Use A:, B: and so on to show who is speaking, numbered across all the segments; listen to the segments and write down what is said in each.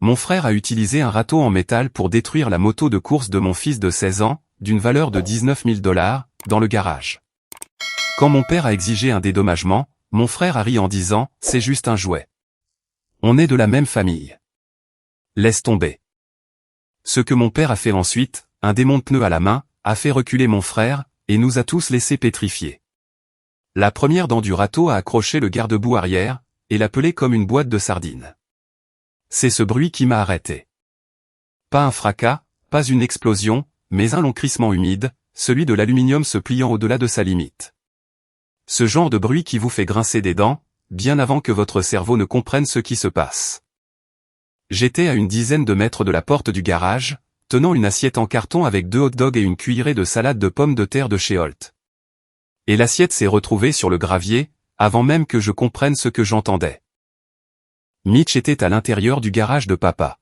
A: Mon frère a utilisé un râteau en métal pour détruire la moto de course de mon fils de 16 ans, d'une valeur de 19 000 $, dans le garage. Quand mon père a exigé un dédommagement, mon frère a ri en disant « C'est juste un jouet. On est de la même famille. Laisse tomber. » Ce que mon père a fait ensuite, un démonte-pneu à la main, a fait reculer mon frère, et nous a tous laissés pétrifiés. La première dent du râteau a accroché le garde-boue arrière, et l'a pelé comme une boîte de sardines. C'est ce bruit qui m'a arrêté. Pas un fracas, pas une explosion, mais un long crissement humide, celui de l'aluminium se pliant au-delà de sa limite. Ce genre de bruit qui vous fait grincer des dents, bien avant que votre cerveau ne comprenne ce qui se passe. J'étais à une dizaine de mètres de la porte du garage, tenant une assiette en carton avec 2 hot-dogs et une cuillerée de salade de pommes de terre de chez Holt. Et l'assiette s'est retrouvée sur le gravier, avant même que je comprenne ce que j'entendais. Mitch était à l'intérieur du garage de papa.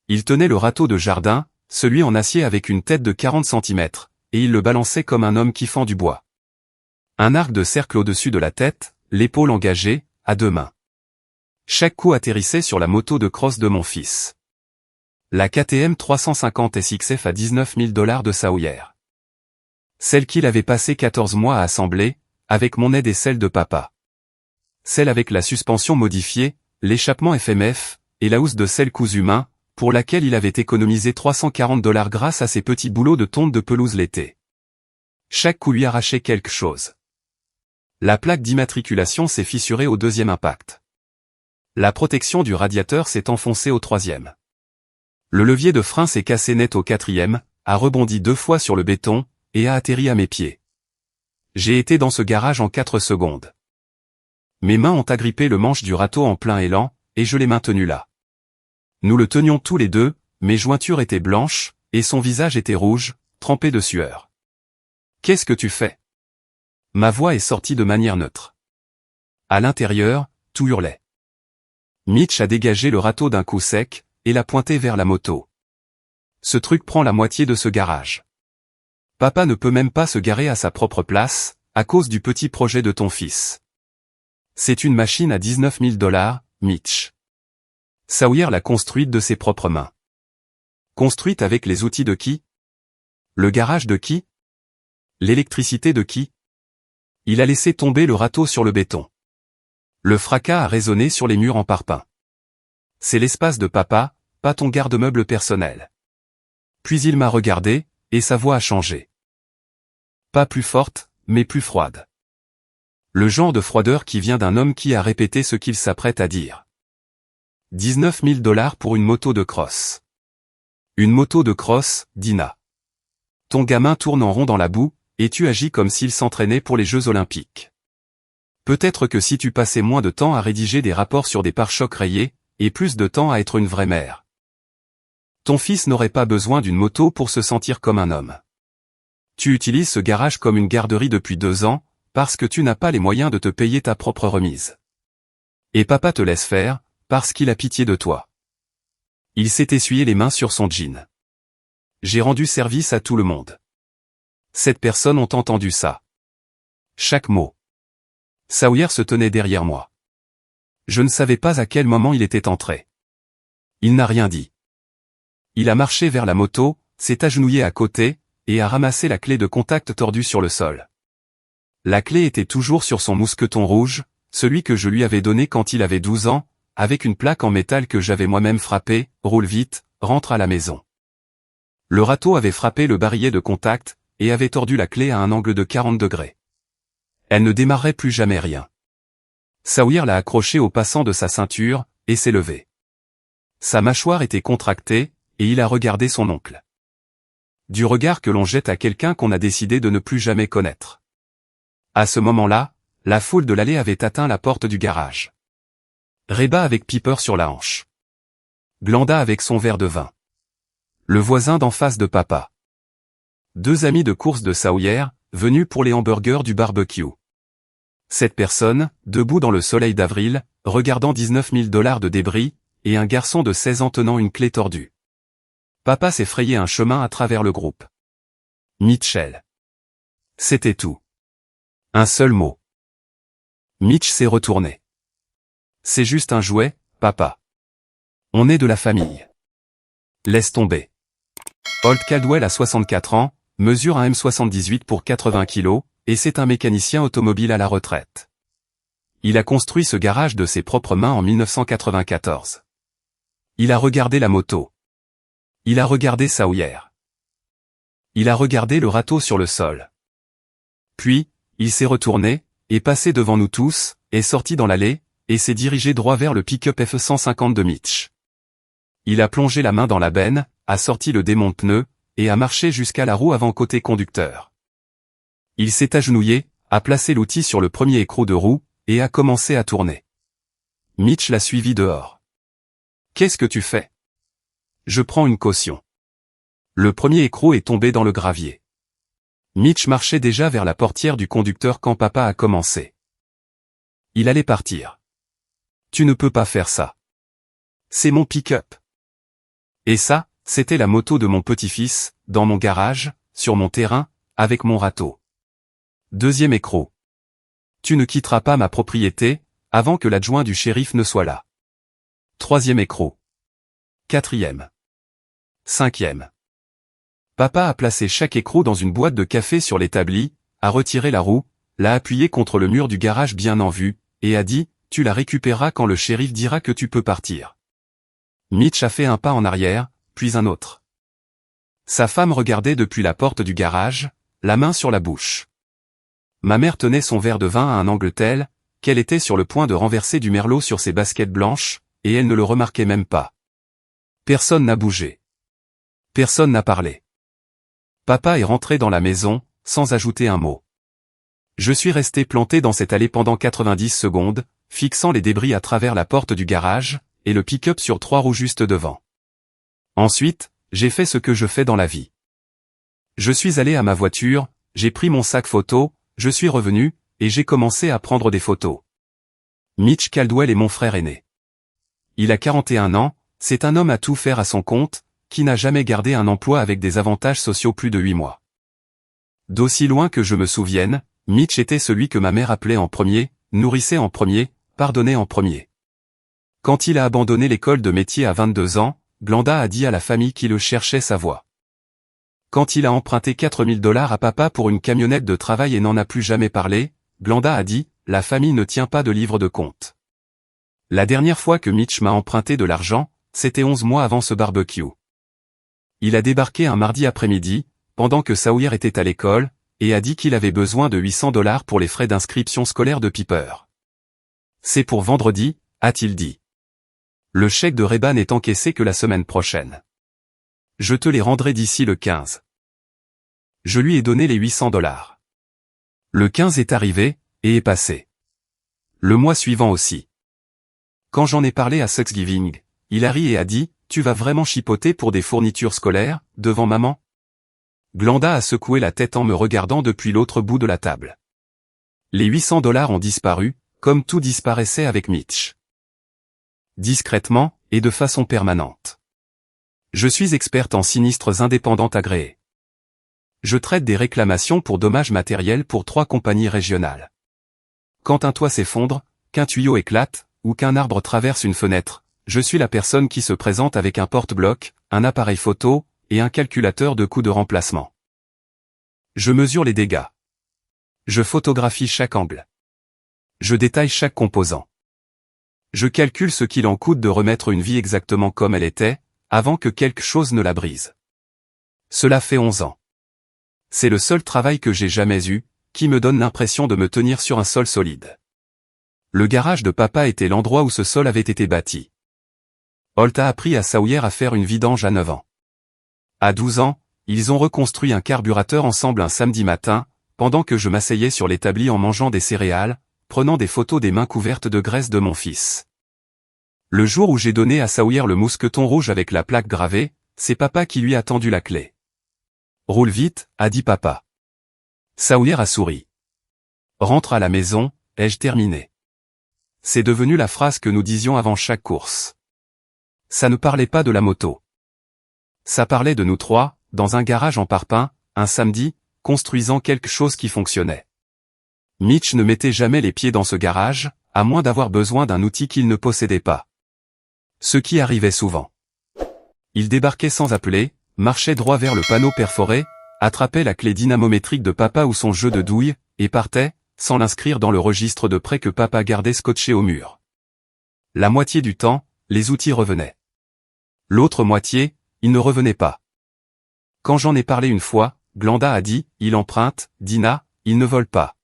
A: Il tenait le râteau de jardin, celui en acier avec une tête de 40 cm, et il le balançait comme un homme qui fend du bois. Un arc de cercle au-dessus de la tête, l'épaule engagée, à 2 mains. Chaque coup atterrissait sur la moto de cross de mon fils. La KTM 350 SXF à 19 000 $ de Sawyer. Celle qu'il avait passé 14 mois à assembler, avec mon aide et celle de papa. Celle avec la suspension modifiée, l'échappement FMF, et la housse de selle cousue main, pour laquelle il avait économisé 340 $ grâce à ses petits boulots de tonte de pelouse l'été. Chaque coup lui arrachait quelque chose. La plaque d'immatriculation s'est fissurée au 2e impact. La protection du radiateur s'est enfoncée au 3e. Le levier de frein s'est cassé net au 4e, a rebondi 2 fois sur le béton, et a atterri à mes pieds. J'ai été dans ce garage en 4 secondes. Mes mains ont agrippé le manche du râteau en plein élan, et je l'ai maintenu là. Nous le tenions tous les deux, mes jointures étaient blanches, et son visage était rouge, trempé de sueur. « Qu'est-ce que tu fais ?» Ma voix est sortie de manière neutre. À l'intérieur, tout hurlait. Mitch a dégagé le râteau d'un coup sec, et l'a pointé vers la moto. Ce truc prend la moitié de ce garage. Papa ne peut même pas se garer à sa propre place, à cause du petit projet de ton fils. C'est une machine à 19 000 $, Mitch. Sawyer l'a construite de ses propres mains. Construite avec les outils de qui? Le garage de qui? L'électricité de qui? Il a laissé tomber le râteau sur le béton. Le fracas a résonné sur les murs en parpaing. C'est l'espace de papa, pas ton garde-meuble personnel. Puis il m'a regardé, et sa voix a changé. Pas plus forte, mais plus froide. Le genre de froideur qui vient d'un homme qui a répété ce qu'il s'apprête à dire. 19 000 $ pour une moto de cross. Une moto de cross, Dina. Ton gamin tourne en rond dans la boue, et tu agis comme s'il s'entraînait pour les Jeux Olympiques. Peut-être que si tu passais moins de temps à rédiger des rapports sur des pare-chocs rayés, et plus de temps à être une vraie mère. Ton fils n'aurait pas besoin d'une moto pour se sentir comme un homme. Tu utilises ce garage comme une garderie depuis 2 ans, parce que tu n'as pas les moyens de te payer ta propre remise. Et papa te laisse faire, parce qu'il a pitié de toi. Il s'est essuyé les mains sur son jean. J'ai rendu service à tout le monde. 7 personnes ont entendu ça. Chaque mot. Sawyer se tenait derrière moi. Je ne savais pas à quel moment il était entré. Il n'a rien dit. Il a marché vers la moto, s'est agenouillé à côté, et a ramassé la clé de contact tordue sur le sol. La clé était toujours sur son mousqueton rouge, celui que je lui avais donné quand il avait 12 ans, avec une plaque en métal que j'avais moi-même frappée, roule vite, rentre à la maison. Le râteau avait frappé le barillet de contact, et avait tordu la clé à un angle de 40 degrés. Elle ne démarrait plus jamais rien. Sawyer l'a accroché au passant de sa ceinture, et s'est levé. Sa mâchoire était contractée, et il a regardé son oncle. Du regard que l'on jette à quelqu'un qu'on a décidé de ne plus jamais connaître. À ce moment-là, la foule de l'allée avait atteint la porte du garage. Reba avec Piper sur la hanche. Glenda avec son verre de vin. Le voisin d'en face de papa. 2 amis de course de Sawyer, venus pour les hamburgers du barbecue. 7 personnes, debout dans le soleil d'avril, regardant 19 000 $ de débris, et un garçon de 16 ans tenant une clé tordue. Papa s'est frayé un chemin à travers le groupe. Mitchell. C'était tout. Un seul mot. Mitch s'est retourné. C'est juste un jouet, papa. On est de la famille. Laisse tomber. Holt Caldwell a 64 ans, mesure 1m78 pour 80 kg, et c'est un mécanicien automobile à la retraite. Il a construit ce garage de ses propres mains en 1994. Il a regardé la moto. Il a regardé Sawyer. Il a regardé le râteau sur le sol. Puis, il s'est retourné, est passé devant nous tous, est sorti dans l'allée, et s'est dirigé droit vers le pick-up F-150 de Mitch. Il a plongé la main dans la benne, a sorti le démonte-pneus, et a marché jusqu'à la roue avant côté conducteur. Il s'est agenouillé, a placé l'outil sur le premier écrou de roue, et a commencé à tourner. Mitch l'a suivi dehors. « Qu'est-ce que tu fais ?»« Je prends une caution. » Le premier écrou est tombé dans le gravier. Mitch marchait déjà vers la portière du conducteur quand papa a commencé. Il allait partir. « Tu ne peux pas faire ça. C'est mon pick-up. » Et ça, c'était la moto de mon petit-fils, dans mon garage, sur mon terrain, avec mon râteau. Deuxième écrou. « Tu ne quitteras pas ma propriété, avant que l'adjoint du shérif ne soit là. » Troisième écrou. Quatrième. Cinquième. Papa a placé chaque écrou dans une boîte de café sur l'établi, a retiré la roue, l'a appuyé contre le mur du garage bien en vue, et a dit, « Tu la récupéreras quand le shérif dira que tu peux partir. » Mitch a fait un pas en arrière, puis un autre. Sa femme regardait depuis la porte du garage, la main sur la bouche. Ma mère tenait son verre de vin à un angle tel, qu'elle était sur le point de renverser du merlot sur ses baskets blanches, et elle ne le remarquait même pas. Personne n'a bougé. Personne n'a parlé. Papa est rentré dans la maison, sans ajouter un mot. Je suis resté planté dans cette allée pendant 90 secondes, fixant les débris à travers la porte du garage, et le pick-up sur 3 roues juste devant. Ensuite, j'ai fait ce que je fais dans la vie. Je suis allé à ma voiture, j'ai pris mon sac photo, je suis revenu, et j'ai commencé à prendre des photos. Mitch Caldwell est mon frère aîné. Il a 41 ans, c'est un homme à tout faire à son compte, qui n'a jamais gardé un emploi avec des avantages sociaux plus de 8 mois. D'aussi loin que je me souvienne, Mitch était celui que ma mère appelait en premier, nourrissait en premier, pardonnait en premier. Quand il a abandonné l'école de métier à 22 ans, Glenda a dit à la famille qu'il le cherchait sa voie. Quand il a emprunté 4000 $ à papa pour une camionnette de travail et n'en a plus jamais parlé, Glenda a dit, la famille ne tient pas de livre de compte. La dernière fois que Mitch m'a emprunté de l'argent, c'était 11 mois avant ce barbecue. Il a débarqué un mardi après-midi, pendant que Sawyer était à l'école, et a dit qu'il avait besoin de 800 $ pour les frais d'inscription scolaire de Piper. C'est pour vendredi, a-t-il dit. Le chèque de Reban est encaissé que la semaine prochaine. Je te les rendrai d'ici le 15. Je lui ai donné les 800 $. Le 15 est arrivé, et est passé. Le mois suivant aussi. Quand j'en ai parlé à Thanksgiving, il a ri et a dit, « Tu vas vraiment chipoter pour des fournitures scolaires, devant maman ?» Glenda a secoué la tête en me regardant depuis l'autre bout de la table. Les 800 $ ont disparu, comme tout disparaissait avec Mitch. Discrètement, et de façon permanente. Je suis experte en sinistres indépendantes agréées. Je traite des réclamations pour dommages matériels pour 3 compagnies régionales. Quand un toit s'effondre, qu'un tuyau éclate, ou qu'un arbre traverse une fenêtre, je suis la personne qui se présente avec un porte-bloc, un appareil photo, et un calculateur de coûts de remplacement. Je mesure les dégâts. Je photographie chaque angle. Je détaille chaque composant. Je calcule ce qu'il en coûte de remettre une vie exactement comme elle était, avant que quelque chose ne la brise. Cela fait 11 ans. C'est le seul travail que j'ai jamais eu, qui me donne l'impression de me tenir sur un sol solide. Le garage de papa était l'endroit où ce sol avait été bâti. Holt a appris à Sawyer à faire une vidange à 9 ans. À 12 ans, ils ont reconstruit un carburateur ensemble un samedi matin, pendant que je m'asseyais sur l'établi en mangeant des céréales, prenant des photos des mains couvertes de graisse de mon fils. Le jour où j'ai donné à Sawyer le mousqueton rouge avec la plaque gravée, c'est papa qui lui a tendu la clé. « Roule vite », a dit papa. Sawyer a souri. « Rentre à la maison, ai-je terminé ?» C'est devenu la phrase que nous disions avant chaque course. Ça ne parlait pas de la moto. Ça parlait de nous trois, dans un garage en parpaing, un samedi, construisant quelque chose qui fonctionnait. Mitch ne mettait jamais les pieds dans ce garage, à moins d'avoir besoin d'un outil qu'il ne possédait pas. Ce qui arrivait souvent. Il débarquait sans appeler, marchait droit vers le panneau perforé, attrapait la clé dynamométrique de papa ou son jeu de douille, et partait, sans l'inscrire dans le registre de prêt que papa gardait scotché au mur. La moitié du temps, les outils revenaient. L'autre moitié, ils ne revenaient pas. Quand j'en ai parlé une fois, Glenda a dit, il emprunte, Dina, il ne vole pas.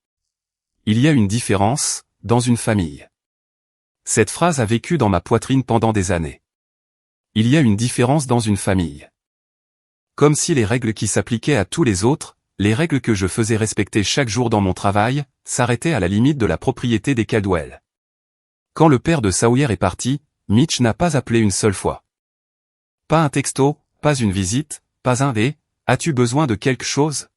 A: Il y a une différence, dans une famille. Cette phrase a vécu dans ma poitrine pendant des années. Il y a une différence dans une famille. Comme si les règles qui s'appliquaient à tous les autres, les règles que je faisais respecter chaque jour dans mon travail, s'arrêtaient à la limite de la propriété des Caldwell. Quand le père de Sawyer est parti, Mitch n'a pas appelé une seule fois. Pas un texto, pas une visite, pas un « Hé, as-tu besoin de quelque chose ?»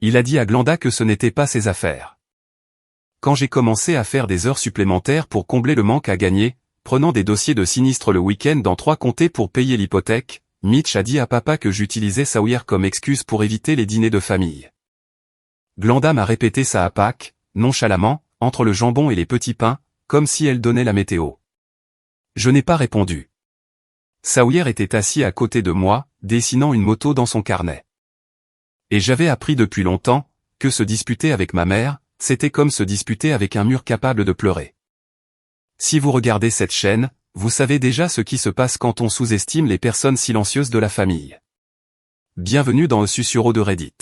A: Il a dit à Glenda que ce n'était pas ses affaires. Quand j'ai commencé à faire des heures supplémentaires pour combler le manque à gagner, prenant des dossiers de sinistre le week-end dans 3 comtés pour payer l'hypothèque, Mitch a dit à papa que j'utilisais Sawyer comme excuse pour éviter les dîners de famille. Glenda m'a répété ça à Pâques, nonchalamment, entre le jambon et les petits pains, comme si elle donnait la météo. Je n'ai pas répondu. Sawyer était assis à côté de moi, dessinant une moto dans son carnet. Et j'avais appris depuis longtemps, que se disputer avec ma mère, c'était comme se disputer avec un mur capable de pleurer. Si vous regardez cette chaîne, vous savez déjà ce qui se passe quand on sous-estime les personnes silencieuses de la famille. Bienvenue dans le susurro de Reddit.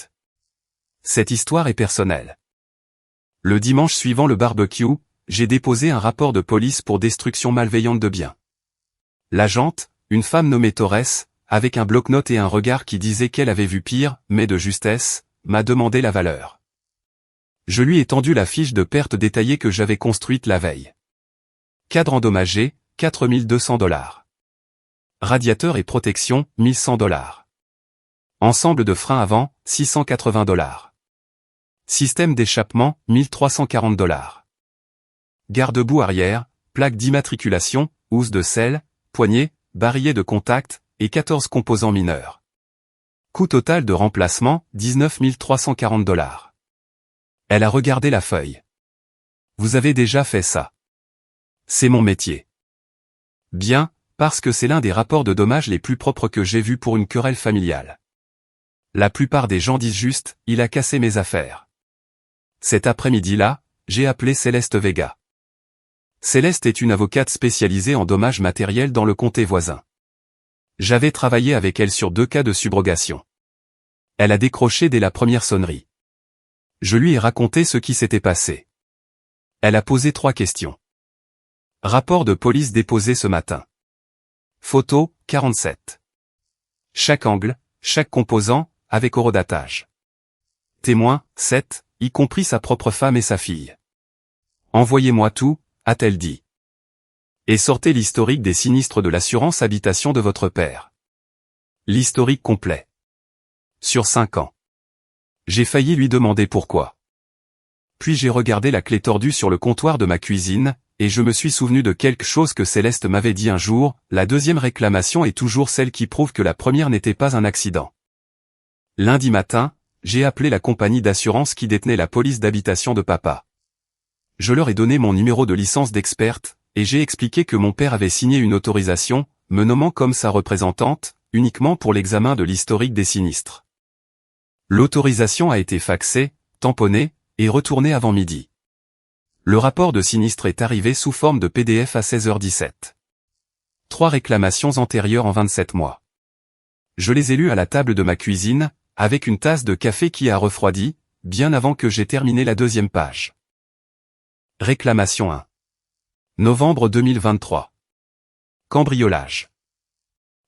A: Cette histoire est personnelle. Le dimanche suivant le barbecue, j'ai déposé un rapport de police pour destruction malveillante de biens. L'agente, une femme nommée Torres, avec un bloc-notes et un regard qui disait qu'elle avait vu pire, mais de justesse, m'a demandé la valeur. Je lui ai tendu la fiche de perte détaillée que j'avais construite la veille. Cadre endommagé, 4 200 $. Radiateur et protection, 1 100 $. Ensemble de freins avant, 680 $. Système d'échappement, 1 340 $. Garde-boue arrière, plaque d'immatriculation, housse de selle, poignée, barillet de contact, et 14 composants mineurs. Coût total de remplacement, 19 340 $. Elle a regardé la feuille. Vous avez déjà fait ça. C'est mon métier. Bien, parce que c'est l'un des rapports de dommages les plus propres que j'ai vus pour une querelle familiale. La plupart des gens disent juste, il a cassé mes affaires. Cet après-midi-là, j'ai appelé Céleste Vega. Céleste est une avocate spécialisée en dommages matériels dans le comté voisin. J'avais travaillé avec elle sur 2 cas de subrogation. Elle a décroché dès la première sonnerie. Je lui ai raconté ce qui s'était passé. Elle a posé 3 questions. Rapport de police déposé ce matin. Photo, 47. Chaque angle, chaque composant, avec horodatage. Témoin, 7, y compris sa propre femme et sa fille. Envoyez-moi tout, a-t-elle dit. Et sortez l'historique des sinistres de l'assurance habitation de votre père. L'historique complet. Sur 5 ans. J'ai failli lui demander pourquoi. Puis j'ai regardé la clé tordue sur le comptoir de ma cuisine, et je me suis souvenu de quelque chose que Céleste m'avait dit un jour, la deuxième réclamation est toujours celle qui prouve que la première n'était pas un accident. Lundi matin, j'ai appelé la compagnie d'assurance qui détenait la police d'habitation de papa. Je leur ai donné mon numéro de licence d'experte, et j'ai expliqué que mon père avait signé une autorisation, me nommant comme sa représentante, uniquement pour l'examen de l'historique des sinistres. L'autorisation a été faxée, tamponnée, et retournée avant midi. Le rapport de sinistre est arrivé sous forme de PDF à 16h17. 3 réclamations antérieures en 27 mois. Je les ai lues à la table de ma cuisine, avec une tasse de café qui a refroidi, bien avant que j'aie terminé la 2e page. Réclamation 1. Novembre 2023. Cambriolage.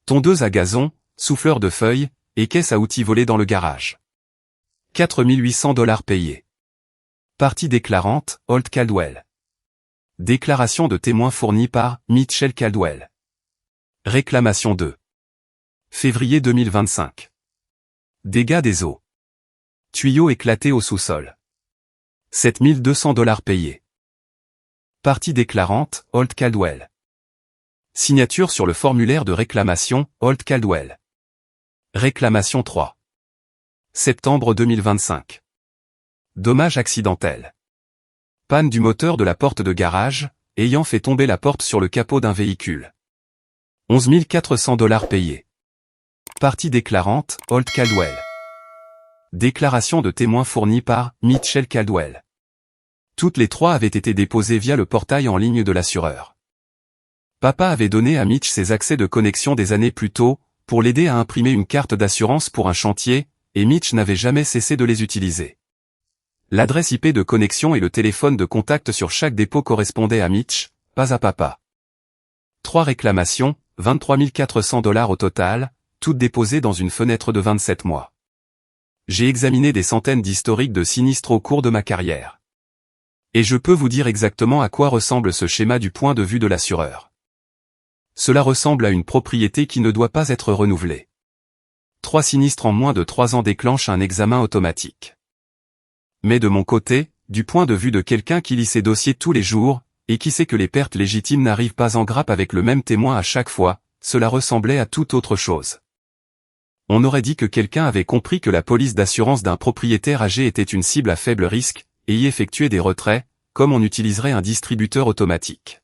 A: Tondeuse à gazon, souffleur de feuilles, et caisse à outils volée dans le garage. 4 800 $ payés. Partie déclarante, Holt Caldwell. Déclaration de témoin fournie par Mitchell Caldwell. Réclamation 2. Février 2025. Dégâts des eaux. Tuyaux éclatés au sous-sol. 7 200 $ payés. Partie déclarante, Holt Caldwell. Signature sur le formulaire de réclamation, Holt Caldwell. Réclamation 3. Septembre 2025. Dommage accidentel. Panne du moteur de la porte de garage, ayant fait tomber la porte sur le capot d'un véhicule. $11 400 payés. Partie déclarante, Holt Caldwell. Déclaration de témoins fournie par Mitchell Caldwell. Toutes les trois avaient été déposées via le portail en ligne de l'assureur. Papa avait donné à Mitch ses accès de connexion des années plus tôt, pour l'aider à imprimer une carte d'assurance pour un chantier, et Mitch n'avait jamais cessé de les utiliser. L'adresse IP de connexion et le téléphone de contact sur chaque dépôt correspondaient à Mitch, pas à papa. 3 réclamations, $23 400 au total, toutes déposées dans une fenêtre de 27 mois. J'ai examiné des centaines d'historiques de sinistres au cours de ma carrière. Et je peux vous dire exactement à quoi ressemble ce schéma du point de vue de l'assureur. Cela ressemble à une propriété qui ne doit pas être renouvelée. 3 sinistres en moins de 3 ans déclenchent un examen automatique. Mais de mon côté, du point de vue de quelqu'un qui lit ses dossiers tous les jours, et qui sait que les pertes légitimes n'arrivent pas en grappe avec le même témoin à chaque fois, cela ressemblait à toute autre chose. On aurait dit que quelqu'un avait compris que la police d'assurance d'un propriétaire âgé était une cible à faible risque, et y effectuait des retraits, comme on utiliserait un distributeur automatique.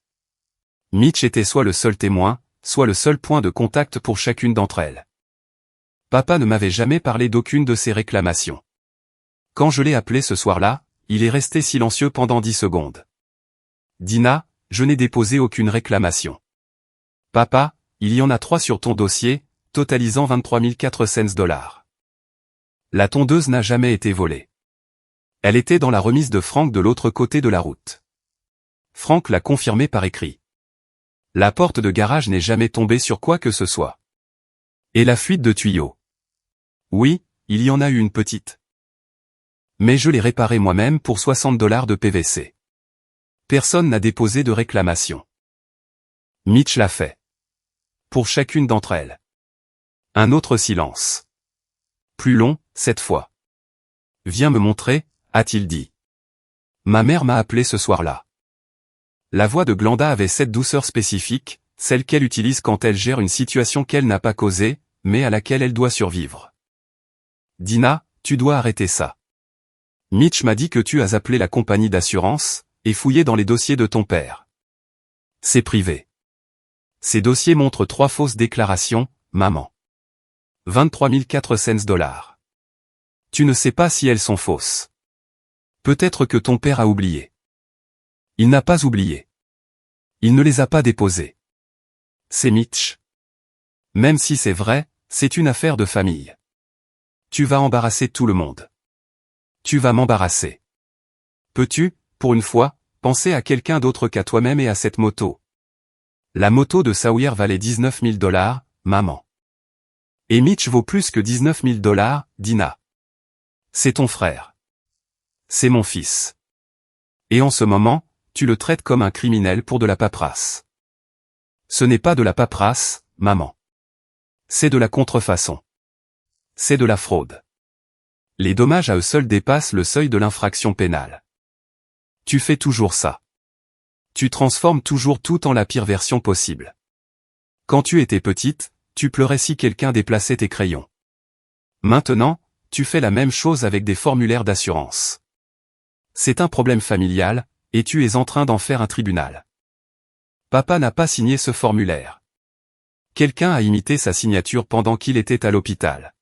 A: Mitch était soit le seul témoin, soit le seul point de contact pour chacune d'entre elles. Papa ne m'avait jamais parlé d'aucune de ces réclamations. Quand je l'ai appelé ce soir-là, il est resté silencieux pendant 10 secondes. Dina, je n'ai déposé aucune réclamation. Papa, il y en a 3 sur ton dossier, totalisant $23 400. La tondeuse n'a jamais été volée. Elle était dans la remise de Frank de l'autre côté de la route. Frank l'a confirmé par écrit. La porte de garage n'est jamais tombée sur quoi que ce soit. Et la fuite de tuyaux. Oui, il y en a eu une petite. Mais je l'ai réparée moi-même pour $60 de PVC. Personne n'a déposé de réclamation. Mitch l'a fait. Pour chacune d'entre elles. Un autre silence. Plus long, cette fois. Viens me montrer, a-t-il dit. Ma mère m'a appelé ce soir-là. La voix de Glenda avait cette douceur spécifique, celle qu'elle utilise quand elle gère une situation qu'elle n'a pas causée, mais à laquelle elle doit survivre. Dina, tu dois arrêter ça. Mitch m'a dit que tu as appelé la compagnie d'assurance, et fouillé dans les dossiers de ton père. C'est privé. Ces dossiers montrent 3 fausses déclarations, maman. $23 400. Tu ne sais pas si elles sont fausses. Peut-être que ton père a oublié. Il n'a pas oublié. Il ne les a pas déposées. C'est Mitch. Même si c'est vrai, c'est une affaire de famille. Tu vas embarrasser tout le monde. Tu vas m'embarrasser. Peux-tu, pour une fois, penser à quelqu'un d'autre qu'à toi-même et à cette moto? La moto de Sawyer valait $19 000, maman. Et Mitch vaut plus que $19 000, Dina. C'est ton frère. C'est mon fils. Et en ce moment, tu le traites comme un criminel pour de la paperasse. Ce n'est pas de la paperasse, maman. C'est de la contrefaçon. C'est de la fraude. Les dommages à eux seuls dépassent le seuil de l'infraction pénale. Tu fais toujours ça. Tu transformes toujours tout en la pire version possible. Quand tu étais petite, tu pleurais si quelqu'un déplaçait tes crayons. Maintenant, tu fais la même chose avec des formulaires d'assurance. C'est un problème familial, et tu es en train d'en faire un tribunal. Papa n'a pas signé ce formulaire. Quelqu'un a imité sa signature pendant qu'il était à l'hôpital.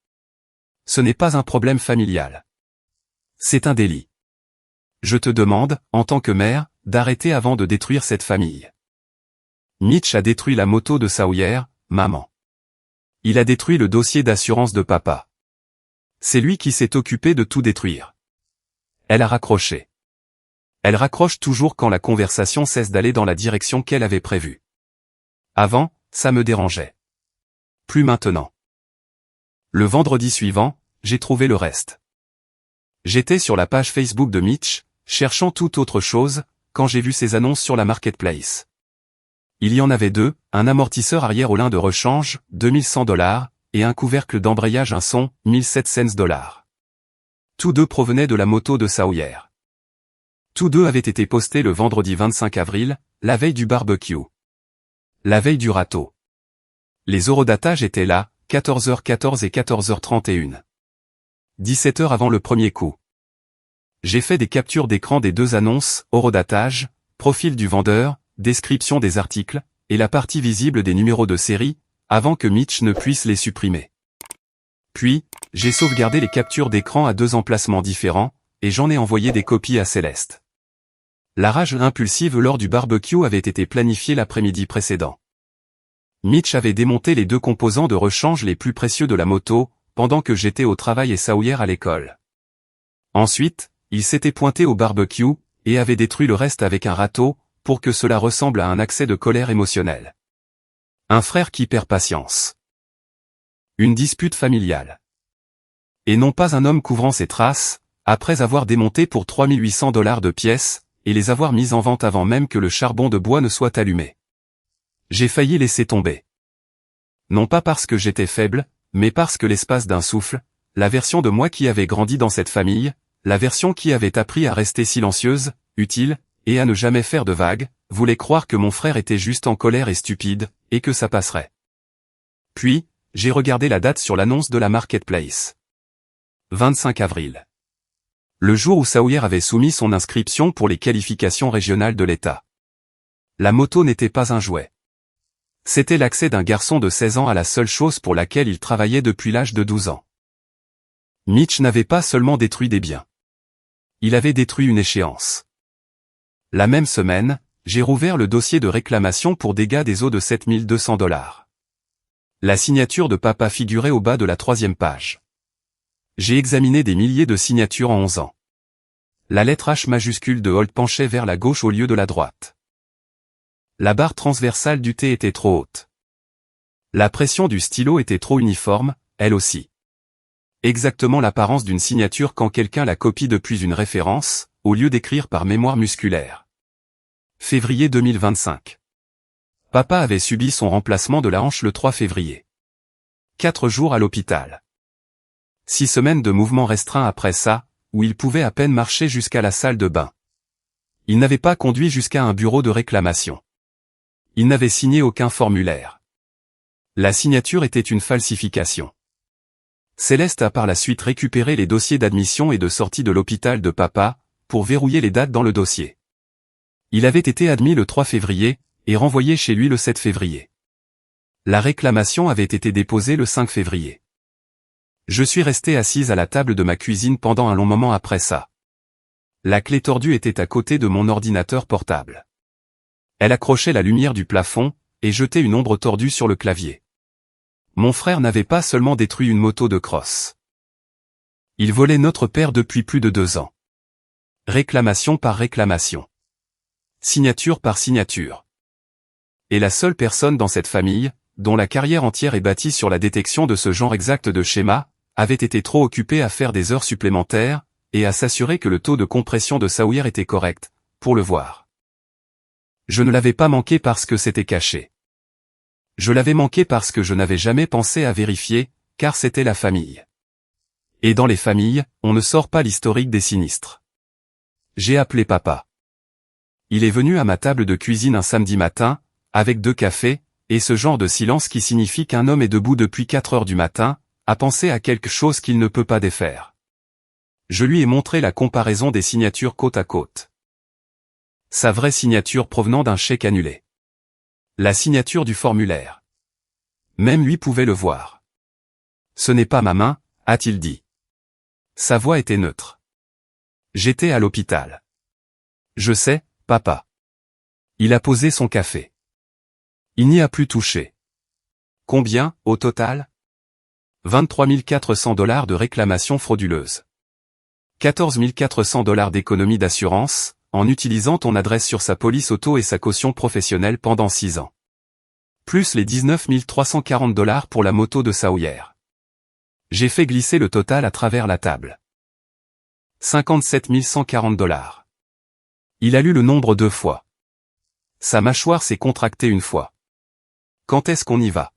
A: Ce n'est pas un problème familial. C'est un délit. Je te demande, en tant que mère, d'arrêter avant de détruire cette famille. Mitch a détruit la moto de Sawyer, maman. Il a détruit le dossier d'assurance de papa. C'est lui qui s'est occupé de tout détruire. Elle a raccroché. Elle raccroche toujours quand la conversation cesse d'aller dans la direction qu'elle avait prévue. Avant, ça me dérangeait. Plus maintenant. Le vendredi suivant, j'ai trouvé le reste. J'étais sur la page Facebook de Mitch, cherchant toute autre chose, quand j'ai vu ces annonces sur la marketplace. Il y en avait 2, un amortisseur arrière au lin de rechange, $2100, et un couvercle d'embrayage un son, $1700. Tous 2 provenaient de la moto de Sawyer. Tous 2 avaient été postés le vendredi 25 avril, la veille du barbecue. La veille du râteau. Les horodatage étaient là, 14h14 et 14h31. 17 heures avant le premier coup. J'ai fait des captures d'écran des 2 annonces, horodatage, profil du vendeur, description des articles, et la partie visible des numéros de série, avant que Mitch ne puisse les supprimer. Puis, j'ai sauvegardé les captures d'écran à 2 emplacements différents, et j'en ai envoyé des copies à Céleste. La rage impulsive lors du barbecue avait été planifiée l'après-midi précédent. Mitch avait démonté les 2 composants de rechange les plus précieux de la moto, pendant que j'étais au travail et Sawyer à l'école. Ensuite, il s'était pointé au barbecue, et avait détruit le reste avec un râteau, pour que cela ressemble à un accès de colère émotionnelle. Un frère qui perd patience. Une dispute familiale. Et non pas un homme couvrant ses traces, après avoir démonté pour 3800 $ de pièces, et les avoir mises en vente avant même que le charbon de bois ne soit allumé. J'ai failli laisser tomber. Non pas parce que j'étais faible, mais parce que l'espace d'un souffle, la version de moi qui avait grandi dans cette famille, la version qui avait appris à rester silencieuse, utile, et à ne jamais faire de vagues, voulait croire que mon frère était juste en colère et stupide, et que ça passerait. Puis, j'ai regardé la date sur l'annonce de la marketplace. 25 avril. Le jour où Sawyer avait soumis son inscription pour les qualifications régionales de l'État. La moto n'était pas un jouet. C'était l'accès d'un garçon de 16 ans à la seule chose pour laquelle il travaillait depuis l'âge de 12 ans. Mitch n'avait pas seulement détruit des biens. Il avait détruit une échéance. La même semaine, j'ai rouvert le dossier de réclamation pour dégâts des eaux de 7200 $. La signature de papa figurait au bas de la 3e page. J'ai examiné des milliers de signatures en 11 ans. La lettre H majuscule de Holt penchait vers la gauche au lieu de la droite. La barre transversale du T était trop haute. La pression du stylo était trop uniforme, elle aussi. Exactement l'apparence d'une signature quand quelqu'un la copie depuis une référence, au lieu d'écrire par mémoire musculaire. Février 2025. Papa avait subi son remplacement de la hanche le 3 février. 4 jours à l'hôpital. 6 semaines de mouvements restreints après ça, où il pouvait à peine marcher jusqu'à la salle de bain. Il n'avait pas conduit jusqu'à un bureau de réclamation. Il n'avait signé aucun formulaire. La signature était une falsification. Céleste a par la suite récupéré les dossiers d'admission et de sortie de l'hôpital de papa, pour verrouiller les dates dans le dossier. Il avait été admis le 3 février, et renvoyé chez lui le 7 février. La réclamation avait été déposée le 5 février. Je suis resté assise à la table de ma cuisine pendant un long moment après ça. La clé tordue était à côté de mon ordinateur portable. Elle accrochait la lumière du plafond, et jetait une ombre tordue sur le clavier. Mon frère n'avait pas seulement détruit une moto de cross. Il volait notre père depuis plus de 2 ans. Réclamation par réclamation. Signature par signature. Et la seule personne dans cette famille, dont la carrière entière est bâtie sur la détection de ce genre exact de schéma, avait été trop occupée à faire des heures supplémentaires, et à s'assurer que le taux de compression de Sawyer était correct, pour le voir. Je ne l'avais pas manqué parce que c'était caché. Je l'avais manqué parce que je n'avais jamais pensé à vérifier, car c'était la famille. Et dans les familles, on ne sort pas l'historique des sinistres. J'ai appelé papa. Il est venu à ma table de cuisine un samedi matin, avec 2 cafés, et ce genre de silence qui signifie qu'un homme est debout depuis 4 heures du matin, à penser à quelque chose qu'il ne peut pas défaire. Je lui ai montré la comparaison des signatures côte à côte. Sa vraie signature provenant d'un chèque annulé. La signature du formulaire. Même lui pouvait le voir. Ce n'est pas ma main, a-t-il dit. Sa voix était neutre. J'étais à l'hôpital. Je sais, papa. Il a posé son café. Il n'y a plus touché. Combien, au total? 23 400 $ de réclamation frauduleuse. 14 400 $ d'économie d'assurance, en utilisant ton adresse sur sa police auto et sa caution professionnelle pendant 6 ans. Plus les 19 340 $ pour la moto de Sawyer. J'ai fait glisser le total à travers la table. 57 140 $. Il a lu le nombre 2 fois. Sa mâchoire s'est contractée une fois. Quand est-ce qu'on y va?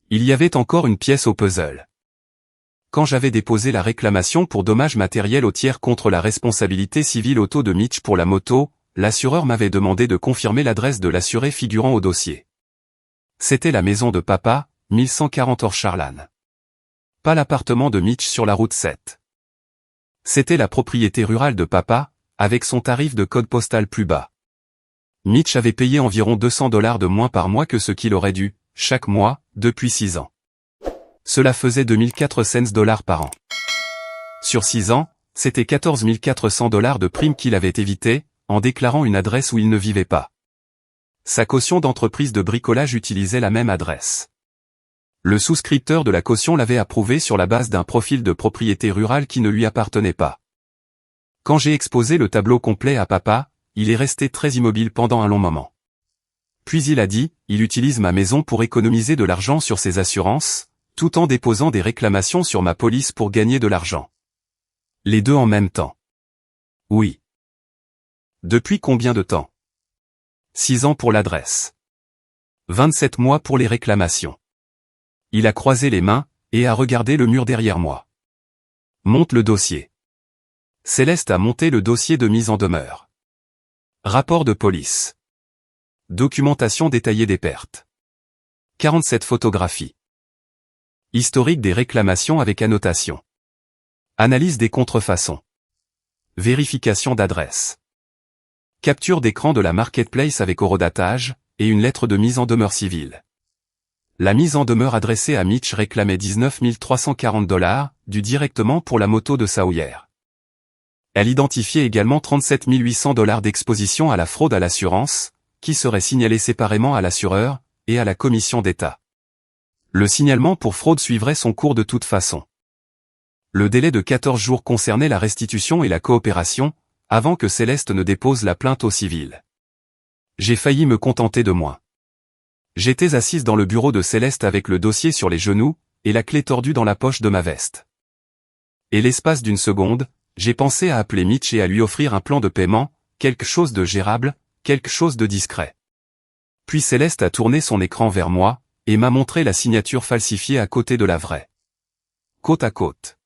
A: Il y avait encore une pièce au puzzle. Quand j'avais déposé la réclamation pour dommages matériels au tiers contre la responsabilité civile auto de Mitch pour la moto, l'assureur m'avait demandé de confirmer l'adresse de l'assuré figurant au dossier. C'était la maison de papa, 1140 Orcharlan. Pas l'appartement de Mitch sur la route 7. C'était la propriété rurale de papa, avec son tarif de code postal plus bas. Mitch avait payé environ 200 $ de moins par mois que ce qu'il aurait dû, chaque mois, depuis 6 ans. Cela faisait 2400 $ par an. Sur 6 ans, c'était 14 400 $ de primes qu'il avait évitées, en déclarant une adresse où il ne vivait pas. Sa caution d'entreprise de bricolage utilisait la même adresse. Le souscripteur de la caution l'avait approuvé sur la base d'un profil de propriété rurale qui ne lui appartenait pas. Quand j'ai exposé le tableau complet à papa, il est resté très immobile pendant un long moment. Puis il a dit, il utilise ma maison pour économiser de l'argent sur ses assurances, tout en déposant des réclamations sur ma police pour gagner de l'argent. Les deux en même temps. Oui. Depuis combien de temps? 6 ans pour l'adresse. 27 mois pour les réclamations. Il a croisé les mains, et a regardé le mur derrière moi. Monte le dossier. Céleste a monté le dossier de mise en demeure. Rapport de police. Documentation détaillée des pertes. 47 photographies. Historique des réclamations avec annotation. Analyse des contrefaçons. Vérification d'adresse. Capture d'écran de la marketplace avec horodatage, et une lettre de mise en demeure civile. La mise en demeure adressée à Mitch réclamait 19 340 $, dû directement pour la moto de Sawyer. Elle identifiait également 37 800 $ d'exposition à la fraude à l'assurance, qui serait signalée séparément à l'assureur, et à la commission d'État. Le signalement pour fraude suivrait son cours de toute façon. Le délai de 14 jours concernait la restitution et la coopération, avant que Céleste ne dépose la plainte au civil. J'ai failli me contenter de moins. J'étais assise dans le bureau de Céleste avec le dossier sur les genoux, et la clé tordue dans la poche de ma veste. Et l'espace d'une seconde, j'ai pensé à appeler Mitch et à lui offrir un plan de paiement, quelque chose de gérable, quelque chose de discret. Puis Céleste a tourné son écran vers moi, et m'a montré la signature falsifiée à côté de la vraie. Côte à côte.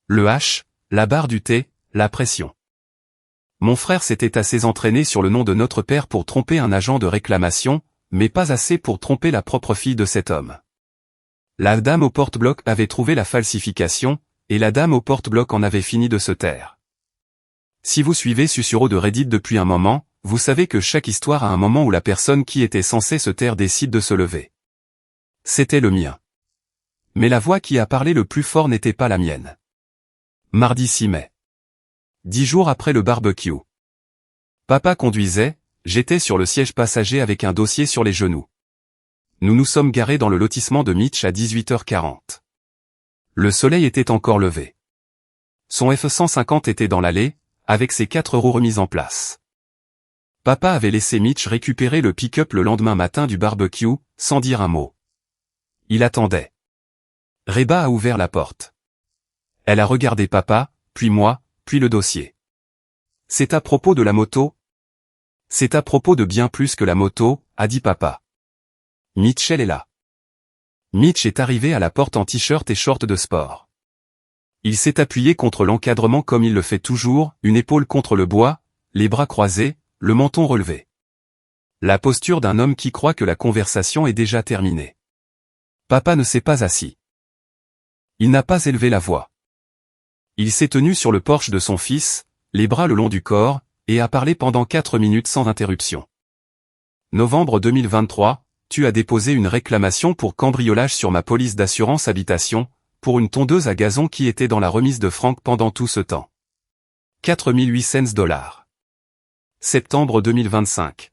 A: Le H, la barre du T, la pression. Mon frère s'était assez entraîné sur le nom de notre père pour tromper un agent de réclamation, mais pas assez pour tromper la propre fille de cet homme. La dame au porte-bloc avait trouvé la falsification, et la dame au porte-bloc en avait fini de se taire. Si vous suivez Susurro de Reddit depuis un moment, vous savez que chaque histoire a un moment où la personne qui était censée se taire décide de se lever. C'était le mien. Mais la voix qui a parlé le plus fort n'était pas la mienne. Mardi 6 mai. 10 jours après le barbecue. Papa conduisait, j'étais sur le siège passager avec un dossier sur les genoux. Nous nous sommes garés dans le lotissement de Mitch à 18h40. Le soleil était encore levé. Son F-150 était dans l'allée, avec ses 4 roues remises en place. Papa avait laissé Mitch récupérer le pick-up le lendemain matin du barbecue, sans dire un mot. Il attendait. Reba a ouvert la porte. Elle a regardé papa, puis moi, puis le dossier. C'est à propos de la moto? C'est à propos de bien plus que la moto, a dit papa. Mitchell est là. Mitch est arrivé à la porte en t-shirt et short de sport. Il s'est appuyé contre l'encadrement comme il le fait toujours, une épaule contre le bois, les bras croisés, le menton relevé. La posture d'un homme qui croit que la conversation est déjà terminée. Papa ne s'est pas assis. Il n'a pas élevé la voix. Il s'est tenu sur le porche de son fils, les bras le long du corps, et a parlé pendant 4 minutes sans interruption. Novembre 2023, tu as déposé une réclamation pour cambriolage sur ma police d'assurance habitation, pour une tondeuse à gazon qui était dans la remise de Franck pendant tout ce temps. 4 800 $. Septembre 2025.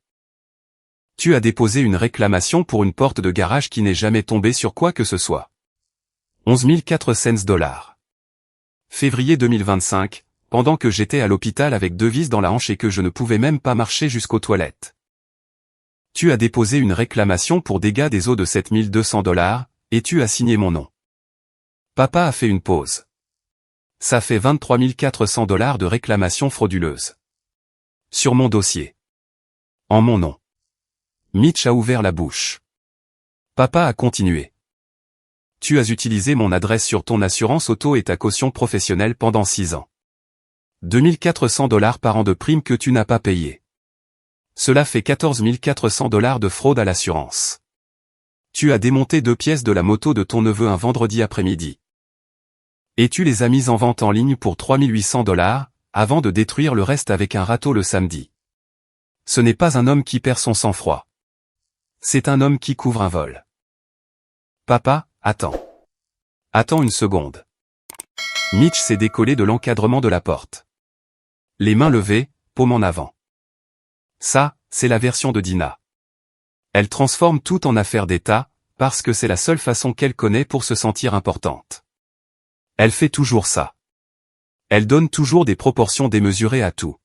A: Tu as déposé une réclamation pour une porte de garage qui n'est jamais tombée sur quoi que ce soit. 11 400 $. Février 2025, pendant que j'étais à l'hôpital avec 2 vis dans la hanche et que je ne pouvais même pas marcher jusqu'aux toilettes. Tu as déposé une réclamation pour dégâts des eaux de 7 200 $, et tu as signé mon nom. Papa a fait une pause. Ça fait 23 400 $ de réclamation frauduleuse. Sur mon dossier. En mon nom. Mitch a ouvert la bouche. Papa a continué. Tu as utilisé mon adresse sur ton assurance auto et ta caution professionnelle pendant 6 ans. 2 400 $ par an de primes que tu n'as pas payées. Cela fait 14 400 $ de fraude à l'assurance. Tu as démonté 2 pièces de la moto de ton neveu un vendredi après-midi. Et tu les as mises en vente en ligne pour 3 800 $, avant de détruire le reste avec un râteau le samedi. Ce n'est pas un homme qui perd son sang-froid. C'est un homme qui couvre un vol. Papa, attends. Attends une seconde. Mitch s'est décollé de l'encadrement de la porte. Les mains levées, paume en avant. Ça, c'est la version de Dina. Elle transforme tout en affaire d'État, parce que c'est la seule façon qu'elle connaît pour se sentir importante. Elle fait toujours ça. Elle donne toujours des proportions démesurées à tout.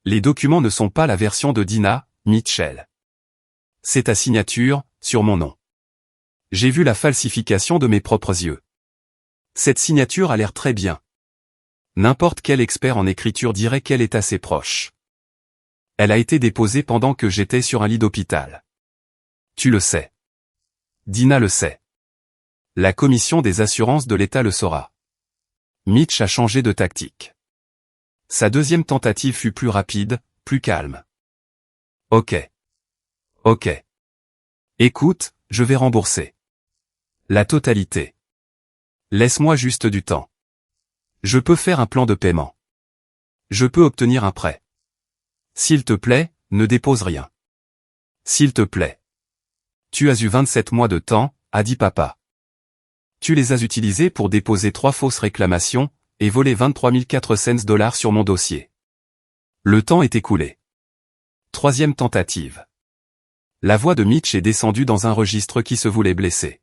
A: Les documents ne sont pas la version de Dina, Mitchell. C'est ta signature, sur mon nom. J'ai vu la falsification de mes propres yeux. Cette signature a l'air très bien. N'importe quel expert en écriture dirait qu'elle est assez proche. Elle a été déposée pendant que j'étais sur un lit d'hôpital. Tu le sais. Dina le sait. La commission des assurances de l'État le saura. Mitch a changé de tactique. Sa deuxième tentative fut plus rapide, plus calme. Ok. Ok. Écoute, je vais rembourser. La totalité. Laisse-moi juste du temps. Je peux faire un plan de paiement. Je peux obtenir un prêt. S'il te plaît, ne dépose rien. S'il te plaît. Tu as eu 27 mois de temps, a dit papa. Tu les as utilisés pour déposer 3 fausses réclamations, et voler 23 400 $ sur mon dossier. Le temps est écoulé. Troisième tentative. La voix de Mitch est descendue dans un registre qui se voulait blessé.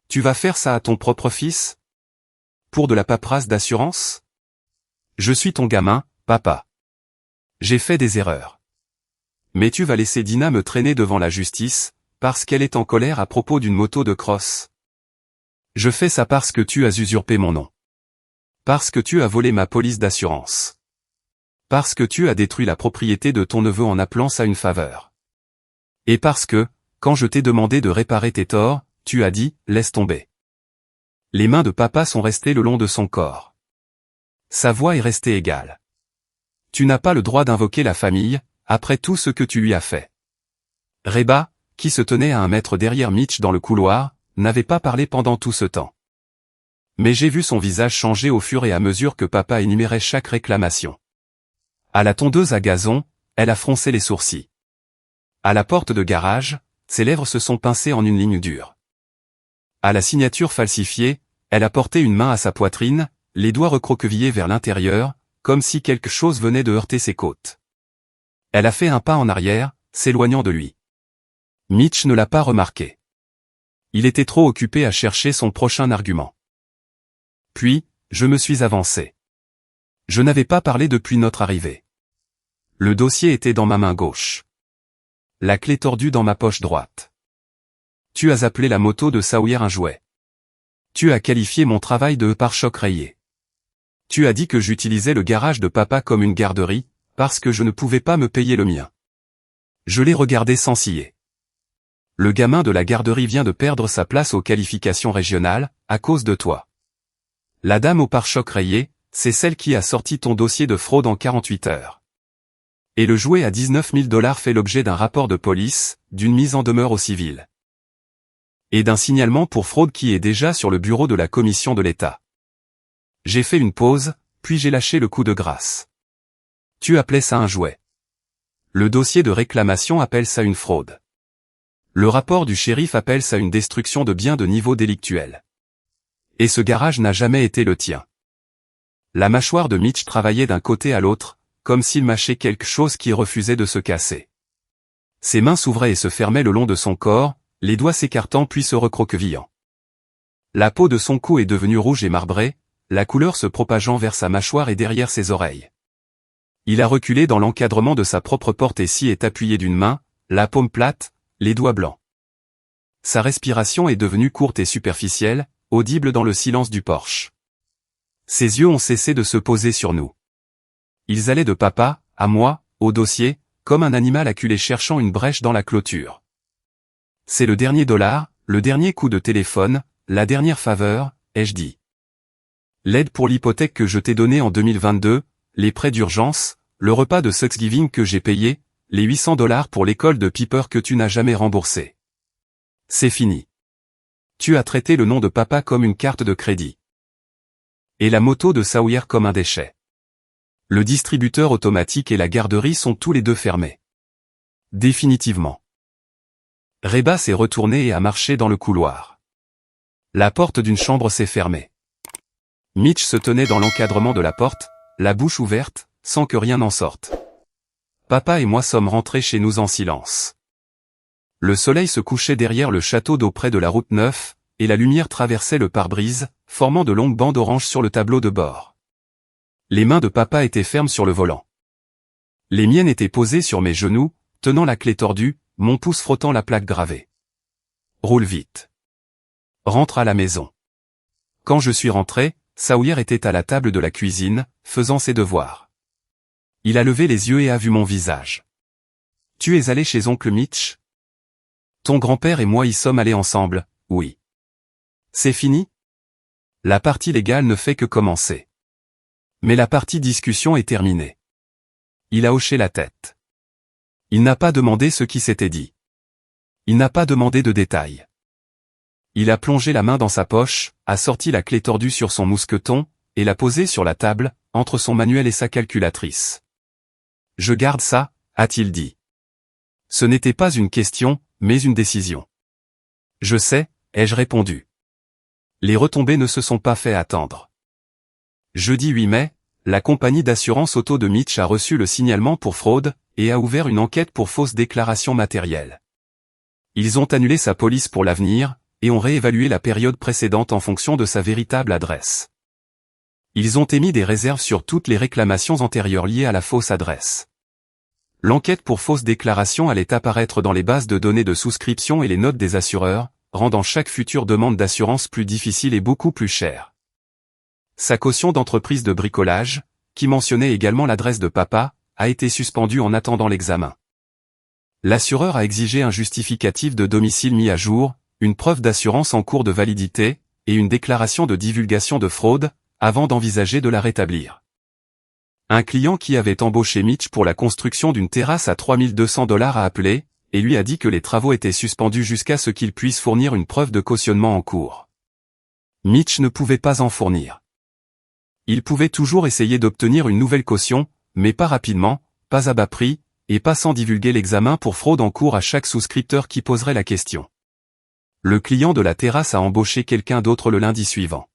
A: Tu vas faire ça à ton propre fils? Pour de la paperasse d'assurance? Je suis ton gamin, papa. J'ai fait des erreurs. Mais tu vas laisser Dina me traîner devant la justice, parce qu'elle est en colère à propos d'une moto de cross. Je fais ça parce que tu as usurpé mon nom. Parce que tu as volé ma police d'assurance. Parce que tu as détruit la propriété de ton neveu en appelant ça une faveur. Et parce que, quand je t'ai demandé de réparer tes torts, tu as dit, laisse tomber. Les mains de papa sont restées le long de son corps. Sa voix est restée égale. Tu n'as pas le droit d'invoquer la famille, après tout ce que tu lui as fait. Reba, qui se tenait à 1 mètre derrière Mitch dans le couloir, n'avait pas parlé pendant tout ce temps. Mais j'ai vu son visage changer au fur et à mesure que papa énumérait chaque réclamation. À la tondeuse à gazon, elle a froncé les sourcils. À la porte de garage, ses lèvres se sont pincées en une ligne dure. À la signature falsifiée, elle a porté une main à sa poitrine, les doigts recroquevillés vers l'intérieur, comme si quelque chose venait de heurter ses côtes. Elle a fait un pas en arrière, s'éloignant de lui. Mitch ne l'a pas remarqué. Il était trop occupé à chercher son prochain argument. Puis, je me suis avancé. Je n'avais pas parlé depuis notre arrivée. Le dossier était dans ma main gauche. La clé tordue dans ma poche droite. Tu as appelé la moto de Sawyer un jouet. Tu as qualifié mon travail de pare-choc rayé. Tu as dit que j'utilisais le garage de papa comme une garderie, parce que je ne pouvais pas me payer le mien. Je l'ai regardé sans ciller. Le gamin de la garderie vient de perdre sa place aux qualifications régionales, à cause de toi. La dame au pare-choc rayé, c'est celle qui a sorti ton dossier de fraude en 48 heures. Et le jouet à 19 000 $ fait l'objet d'un rapport de police, d'une mise en demeure au civil. Et d'un signalement pour fraude qui est déjà sur le bureau de la commission de l'État. J'ai fait une pause, puis j'ai lâché le coup de grâce. Tu appelais ça un jouet. Le dossier de réclamation appelle ça une fraude. Le rapport du shérif appelle ça une destruction de biens de niveau délictuel. Et ce garage n'a jamais été le tien. La mâchoire de Mitch travaillait d'un côté à l'autre, comme s'il mâchait quelque chose qui refusait de se casser. Ses mains s'ouvraient et se fermaient le long de son corps, les doigts s'écartant puis se recroquevillant. La peau de son cou est devenue rouge et marbrée, la couleur se propageant vers sa mâchoire et derrière ses oreilles. Il a reculé dans l'encadrement de sa propre porte et s'y est appuyé d'une main, la paume plate, les doigts blancs. Sa respiration est devenue courte et superficielle, audible dans le silence du porche. Ses yeux ont cessé de se poser sur nous. Ils allaient de papa, à moi, au dossier, comme un animal acculé cherchant une brèche dans la clôture. C'est le dernier dollar, le dernier coup de téléphone, la dernière faveur, ai-je dit. L'aide pour l'hypothèque que je t'ai donnée en 2022, les prêts d'urgence, le repas de Thanksgiving que j'ai payé, les 800 $ pour l'école de Piper que tu n'as jamais remboursé. C'est fini. Tu as traité le nom de papa comme une carte de crédit. Et la moto de Sawyer comme un déchet. Le distributeur automatique et la garderie sont tous les deux fermés. Définitivement. Reba s'est retournée et a marché dans le couloir. La porte d'une chambre s'est fermée. Mitch se tenait dans l'encadrement de la porte, la bouche ouverte, sans que rien n'en sorte. Papa et moi sommes rentrés chez nous en silence. Le soleil se couchait derrière le château d'eau près de la route 9, et la lumière traversait le pare-brise, formant de longues bandes oranges sur le tableau de bord. Les mains de papa étaient fermes sur le volant. Les miennes étaient posées sur mes genoux, tenant la clé tordue, mon pouce frottant la plaque gravée. Roule vite. Rentre à la maison. Quand je suis rentré, Sawyer était à la table de la cuisine, faisant ses devoirs. Il a levé les yeux et a vu mon visage. Tu es allé chez oncle Mitch? Ton grand-père et moi y sommes allés ensemble, oui. C'est fini? La partie légale ne fait que commencer. Mais la partie discussion est terminée. Il a hoché la tête. Il n'a pas demandé ce qui s'était dit. Il n'a pas demandé de détails. Il a plongé la main dans sa poche, a sorti la clé tordue sur son mousqueton, et l'a posée sur la table, entre son manuel et sa calculatrice. Je garde ça, a-t-il dit. Ce n'était pas une question, mais une décision. Je sais, ai-je répondu. Les retombées ne se sont pas fait attendre. Jeudi 8 mai, la compagnie d'assurance auto de Mitch a reçu le signalement pour fraude, et a ouvert une enquête pour fausse déclaration matérielle. Ils ont annulé sa police pour l'avenir, et ont réévalué la période précédente en fonction de sa véritable adresse. Ils ont émis des réserves sur toutes les réclamations antérieures liées à la fausse adresse. L'enquête pour fausse déclaration allait apparaître dans les bases de données de souscription et les notes des assureurs, rendant chaque future demande d'assurance plus difficile et beaucoup plus chère. Sa caution d'entreprise de bricolage, qui mentionnait également l'adresse de papa, a été suspendue en attendant l'examen. L'assureur a exigé un justificatif de domicile mis à jour, une preuve d'assurance en cours de validité, et une déclaration de divulgation de fraude, avant d'envisager de la rétablir. Un client qui avait embauché Mitch pour la construction d'une terrasse à $3200 a appelé, et lui a dit que les travaux étaient suspendus jusqu'à ce qu'il puisse fournir une preuve de cautionnement en cours. Mitch ne pouvait pas en fournir. Il pouvait toujours essayer d'obtenir une nouvelle caution, mais pas rapidement, pas à bas prix, et pas sans divulguer l'examen pour fraude en cours à chaque souscripteur qui poserait la question. Le client de la terrasse a embauché quelqu'un d'autre le lundi suivant.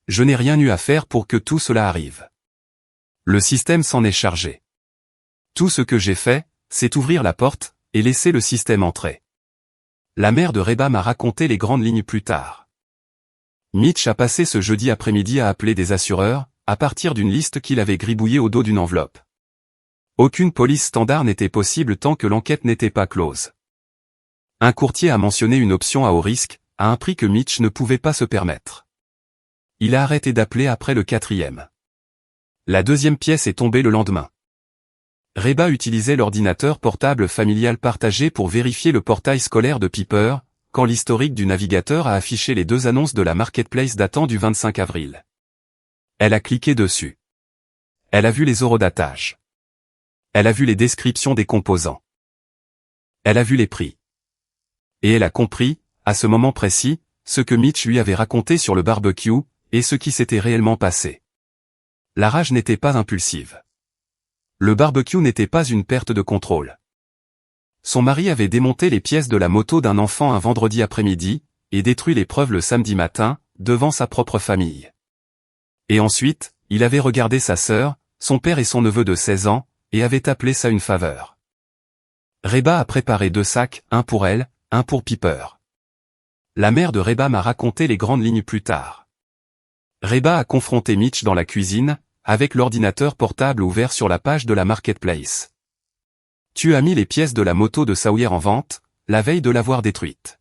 A: Je n'ai rien eu à faire pour que tout cela arrive. Le système s'en est chargé. Tout ce que j'ai fait, c'est ouvrir la porte, et laisser le système entrer. La mère de Reba m'a raconté les grandes lignes plus tard. Mitch a passé ce jeudi après-midi à appeler des assureurs, à partir d'une liste qu'il avait gribouillée au dos d'une enveloppe. Aucune police standard n'était possible tant que l'enquête n'était pas close. Un courtier a mentionné une option à haut risque, à un prix que Mitch ne pouvait pas se permettre. Il a arrêté d'appeler après le 4e. La 2e pièce est tombée le lendemain. Reba utilisait l'ordinateur portable familial partagé pour vérifier le portail scolaire de Piper, quand l'historique du navigateur a affiché les 2 annonces de la marketplace datant du 25 avril. Elle a cliqué dessus. Elle a vu les horodatage. Elle a vu les descriptions des composants. Elle a vu les prix. Et elle a compris, à ce moment précis, ce que Mitch lui avait raconté sur le barbecue, et ce qui s'était réellement passé. La rage n'était pas impulsive. Le barbecue n'était pas une perte de contrôle. Son mari avait démonté les pièces de la moto d'un enfant un vendredi après-midi, et détruit les preuves le samedi matin, devant sa propre famille. Et ensuite, il avait regardé sa sœur, son père et son neveu de 16 ans, et avait appelé ça une faveur. Reba a préparé 2 sacs, un pour elle, un pour Piper. La mère de Reba m'a raconté les grandes lignes plus tard. Reba a confronté Mitch dans la cuisine, avec l'ordinateur portable ouvert sur la page de la marketplace. Tu as mis les pièces de la moto de Sawyer en vente, la veille de l'avoir détruite.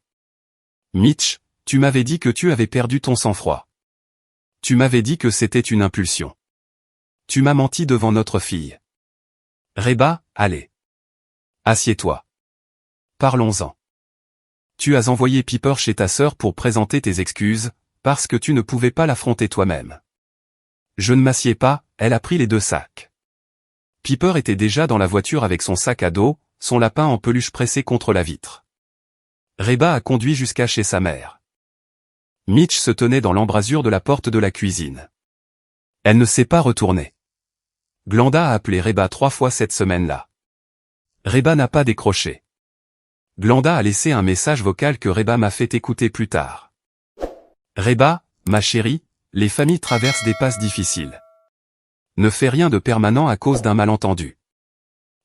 A: Mitch, tu m'avais dit que tu avais perdu ton sang-froid. Tu m'avais dit que c'était une impulsion. Tu m'as menti devant notre fille. Reba, allez. Assieds-toi. Parlons-en. Tu as envoyé Piper chez ta sœur pour présenter tes excuses, parce que tu ne pouvais pas l'affronter toi-même. Je ne m'assieds pas, elle a pris les 2 sacs. Piper était déjà dans la voiture avec son sac à dos, son lapin en peluche pressé contre la vitre. Reba a conduit jusqu'à chez sa mère. Mitch se tenait dans l'embrasure de la porte de la cuisine. Elle ne s'est pas retournée. Glenda a appelé Reba 3 fois cette semaine-là. Reba n'a pas décroché. Glenda a laissé un message vocal que Reba m'a fait écouter plus tard. Reba, ma chérie, les familles traversent des passes difficiles. Ne fais rien de permanent à cause d'un malentendu.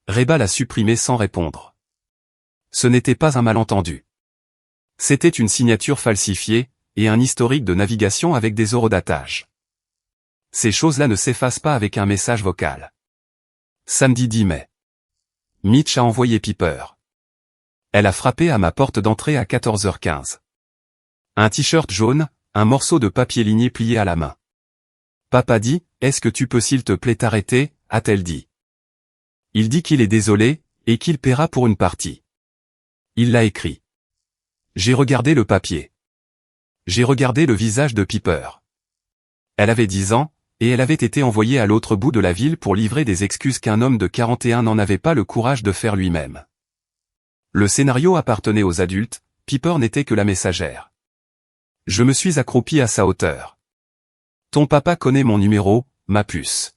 A: Reba l'a supprimé sans répondre. Ce n'était pas un malentendu. C'était une signature falsifiée, et un historique de navigation avec des horodatage. Ces choses-là ne s'effacent pas avec un message vocal. Samedi 10 mai. Mitch a envoyé Piper. Elle a frappé à ma porte d'entrée à 14h15. Un t-shirt jaune, un morceau de papier ligné plié à la main. Papa dit, est-ce que tu peux s'il te plaît t'arrêter, a-t-elle dit. Il dit qu'il est désolé, et qu'il paiera pour une partie. Il l'a écrit. J'ai regardé le papier. J'ai regardé le visage de Piper. Elle avait 10 ans, et elle avait été envoyée à l'autre bout de la ville pour livrer des excuses qu'un homme de 41 n'en avait pas le courage de faire lui-même. Le scénario appartenait aux adultes, Piper n'était que la messagère. Je me suis accroupi à sa hauteur. Ton papa connaît mon numéro, ma puce.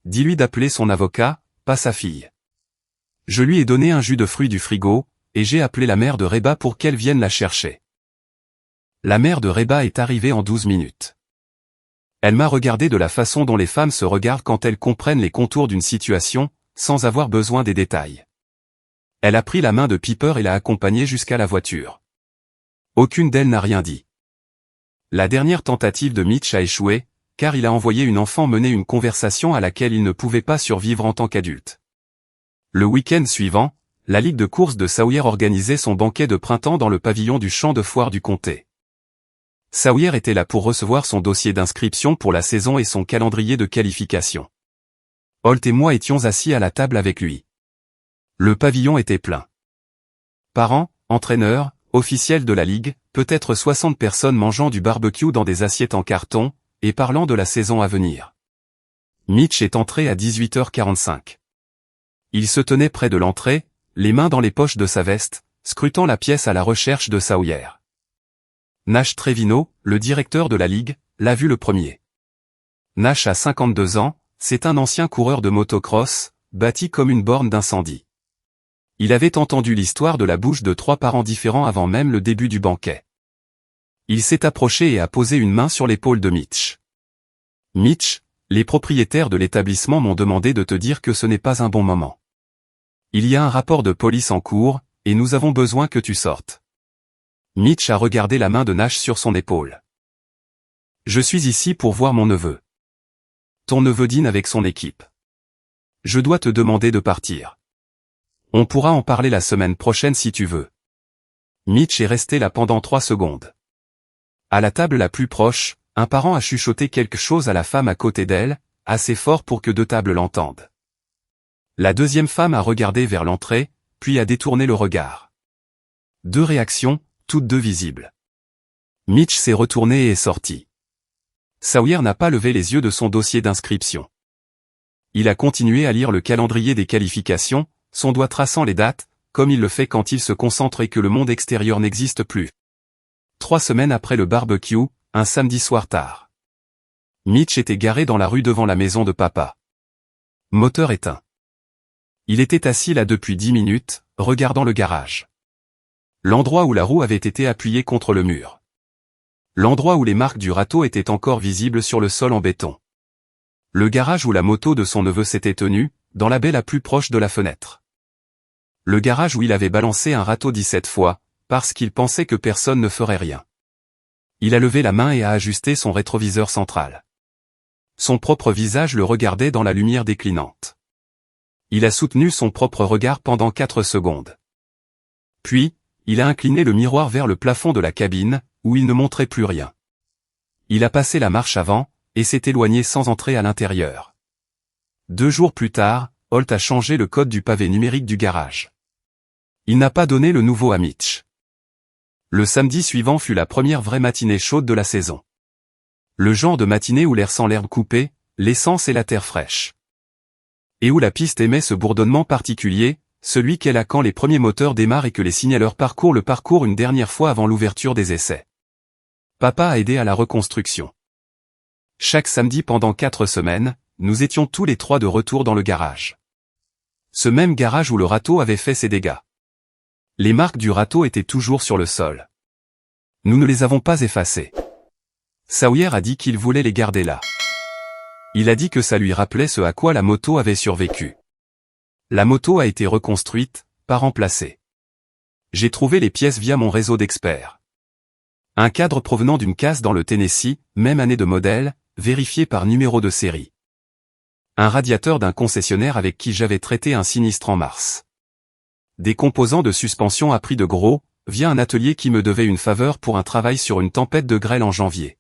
A: Dis-lui d'appeler son avocat, pas sa fille. Je lui ai donné un jus de fruits du frigo, et j'ai appelé la mère de Reba pour qu'elle vienne la chercher. La mère de Reba est arrivée en 12 minutes. Elle m'a regardé de la façon dont les femmes se regardent quand elles comprennent les contours d'une situation, sans avoir besoin des détails. Elle a pris la main de Piper et l'a accompagnée jusqu'à la voiture. Aucune d'elles n'a rien dit. La dernière tentative de Mitch a échoué, car il a envoyé une enfant mener une conversation à laquelle il ne pouvait pas survivre en tant qu'adulte. Le week-end suivant, la Ligue de course de Sawyer organisait son banquet de printemps dans le pavillon du champ de foire du comté. Sawyer était là pour recevoir son dossier d'inscription pour la saison et son calendrier de qualification. Holt et moi étions assis à la table avec lui. Le pavillon était plein. Parents, entraîneurs, officiels de la Ligue, peut-être 60 personnes mangeant du barbecue dans des assiettes en carton, et parlant de la saison à venir. Mitch est entré à 18h45. Il se tenait près de l'entrée, les mains dans les poches de sa veste, scrutant la pièce à la recherche de Sawyer. Nash Trevino, le directeur de la Ligue, l'a vu le premier. Nash a 52 ans, c'est un ancien coureur de motocross, bâti comme une borne d'incendie. Il avait entendu l'histoire de la bouche de 3 parents différents avant même le début du banquet. Il s'est approché et a posé une main sur l'épaule de Mitch. Mitch, les propriétaires de l'établissement m'ont demandé de te dire que ce n'est pas un bon moment. Il y a un rapport de police en cours, et nous avons besoin que tu sortes. Mitch a regardé la main de Nash sur son épaule. Je suis ici pour voir mon neveu. Ton neveu dîne avec son équipe. Je dois te demander de partir. On pourra en parler la semaine prochaine si tu veux. Mitch est resté là pendant 3 secondes. À la table la plus proche, un parent a chuchoté quelque chose à la femme à côté d'elle, assez fort pour que 2 tables l'entendent. La deuxième femme a regardé vers l'entrée, puis a détourné le regard. 2 réactions, toutes 2 visibles. Mitch s'est retourné et est sorti. Sawyer n'a pas levé les yeux de son dossier d'inscription. Il a continué à lire le calendrier des qualifications, son doigt traçant les dates, comme il le fait quand il se concentre et que le monde extérieur n'existe plus. 3 semaines après le barbecue, un samedi soir tard. Mitch était garé dans la rue devant la maison de papa. Moteur éteint. Il était assis là depuis 10 minutes, regardant le garage. L'endroit où la roue avait été appuyée contre le mur. L'endroit où les marques du râteau étaient encore visibles sur le sol en béton. Le garage où la moto de son neveu s'était tenue, dans la baie la plus proche de la fenêtre. Le garage où il avait balancé un râteau 17 fois, parce qu'il pensait que personne ne ferait rien. Il a levé la main et a ajusté son rétroviseur central. Son propre visage le regardait dans la lumière déclinante. Il a soutenu son propre regard pendant 4 secondes. Puis, il a incliné le miroir vers le plafond de la cabine, où il ne montrait plus rien. Il a passé la marche avant, et s'est éloigné sans entrer à l'intérieur. 2 jours plus tard, Holt a changé le code du pavé numérique du garage. Il n'a pas donné le nouveau à Mitch. Le samedi suivant fut la première vraie matinée chaude de la saison. Le genre de matinée où l'air sent l'herbe coupée, l'essence et la terre fraîche. Et où la piste émet ce bourdonnement particulier, celui qu'elle a quand les premiers moteurs démarrent et que les signaleurs parcourent le parcours une dernière fois avant l'ouverture des essais. Papa a aidé à la reconstruction. Chaque samedi pendant 4 semaines, nous étions tous les trois de retour dans le garage. Ce même garage où le râteau avait fait ses dégâts. Les marques du râteau étaient toujours sur le sol. Nous ne les avons pas effacées. Sawyer a dit qu'il voulait les garder là. Il a dit que ça lui rappelait ce à quoi la moto avait survécu. La moto a été reconstruite, pas remplacée. J'ai trouvé les pièces via mon réseau d'experts. Un cadre provenant d'une casse dans le Tennessee, même année de modèle, vérifié par numéro de série. Un radiateur d'un concessionnaire avec qui j'avais traité un sinistre en mars. Des composants de suspension à prix de gros, via un atelier qui me devait une faveur pour un travail sur une tempête de grêle en janvier.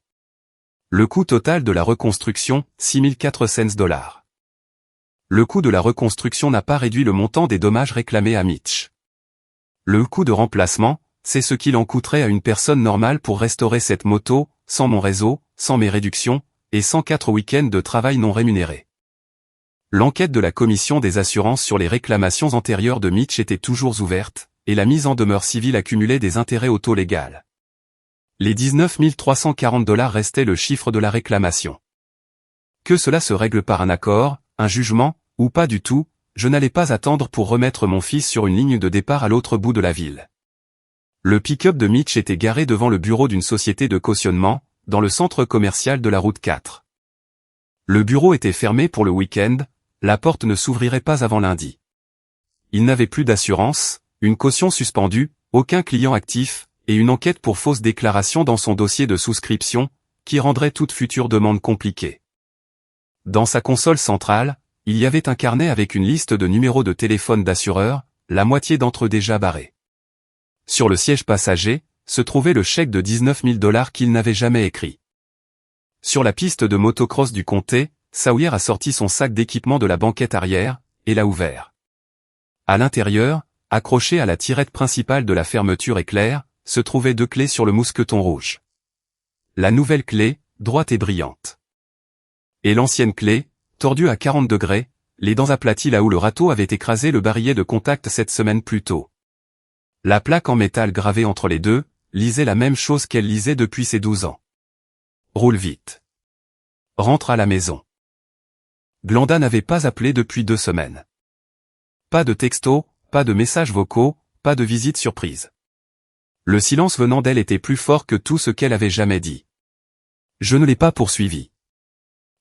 A: Le coût total de la reconstruction, $6,400. Le coût de la reconstruction n'a pas réduit le montant des dommages réclamés à Mitch. Le coût de remplacement, c'est ce qu'il en coûterait à une personne normale pour restaurer cette moto, sans mon réseau, sans mes réductions, et sans 4 week-ends de travail non rémunérés. L'enquête de la commission des assurances sur les réclamations antérieures de Mitch était toujours ouverte, et la mise en demeure civile accumulait des intérêts au taux légal. Les $19 340 restaient le chiffre de la réclamation. Que cela se règle par un accord, un jugement, ou pas du tout, je n'allais pas attendre pour remettre mon fils sur une ligne de départ à l'autre bout de la ville. Le pick-up de Mitch était garé devant le bureau d'une société de cautionnement, dans le centre commercial de la route 4. Le bureau était fermé pour le week-end, la porte ne s'ouvrirait pas avant lundi. Il n'avait plus d'assurance, une caution suspendue, aucun client actif, et une enquête pour fausse déclaration dans son dossier de souscription, qui rendrait toute future demande compliquée. Dans sa console centrale, il y avait un carnet avec une liste de numéros de téléphone d'assureurs, la moitié d'entre eux déjà barrés. Sur le siège passager, se trouvait le chèque de $19 000 qu'il n'avait jamais écrit. Sur la piste de motocross du comté, Sawyer a sorti son sac d'équipement de la banquette arrière, et l'a ouvert. À l'intérieur, accrochées à la tirette principale de la fermeture éclair, se trouvaient 2 clés sur le mousqueton rouge. La nouvelle clé, droite et brillante. Et l'ancienne clé, tordue à 40 degrés, les dents aplaties là où le râteau avait écrasé le barillet de contact cette semaine plus tôt. La plaque en métal gravée entre les deux, lisait la même chose qu'elle lisait depuis ses 12 ans. Roule vite. Rentre à la maison. Glenda n'avait pas appelé depuis 2 semaines. Pas de texto, pas de messages vocaux, pas de visite surprise. Le silence venant d'elle était plus fort que tout ce qu'elle avait jamais dit. Je ne l'ai pas poursuivi.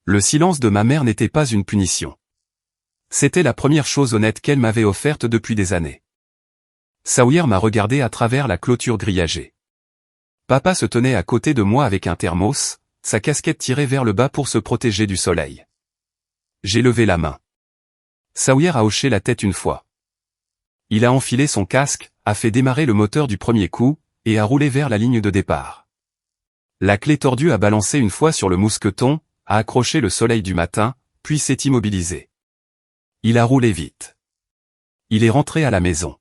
A: Le silence de ma mère n'était pas une punition. C'était la première chose honnête qu'elle m'avait offerte depuis des années. Sawyer m'a regardé à travers la clôture grillagée. Papa se tenait à côté de moi avec un thermos, sa casquette tirée vers le bas pour se protéger du soleil. J'ai levé la main. Sawyer a hoché la tête une fois. Il a enfilé son casque, a fait démarrer le moteur du premier coup, et a roulé vers la ligne de départ. La clé tordue a balancé une fois sur le mousqueton, a accroché le soleil du matin, puis s'est immobilisé. Il a roulé vite. Il est rentré à la maison.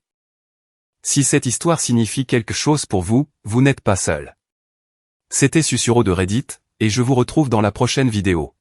A: Si cette histoire signifie quelque chose pour vous, vous n'êtes pas seul. C'était Susurro de Reddit, et je vous retrouve dans la prochaine vidéo.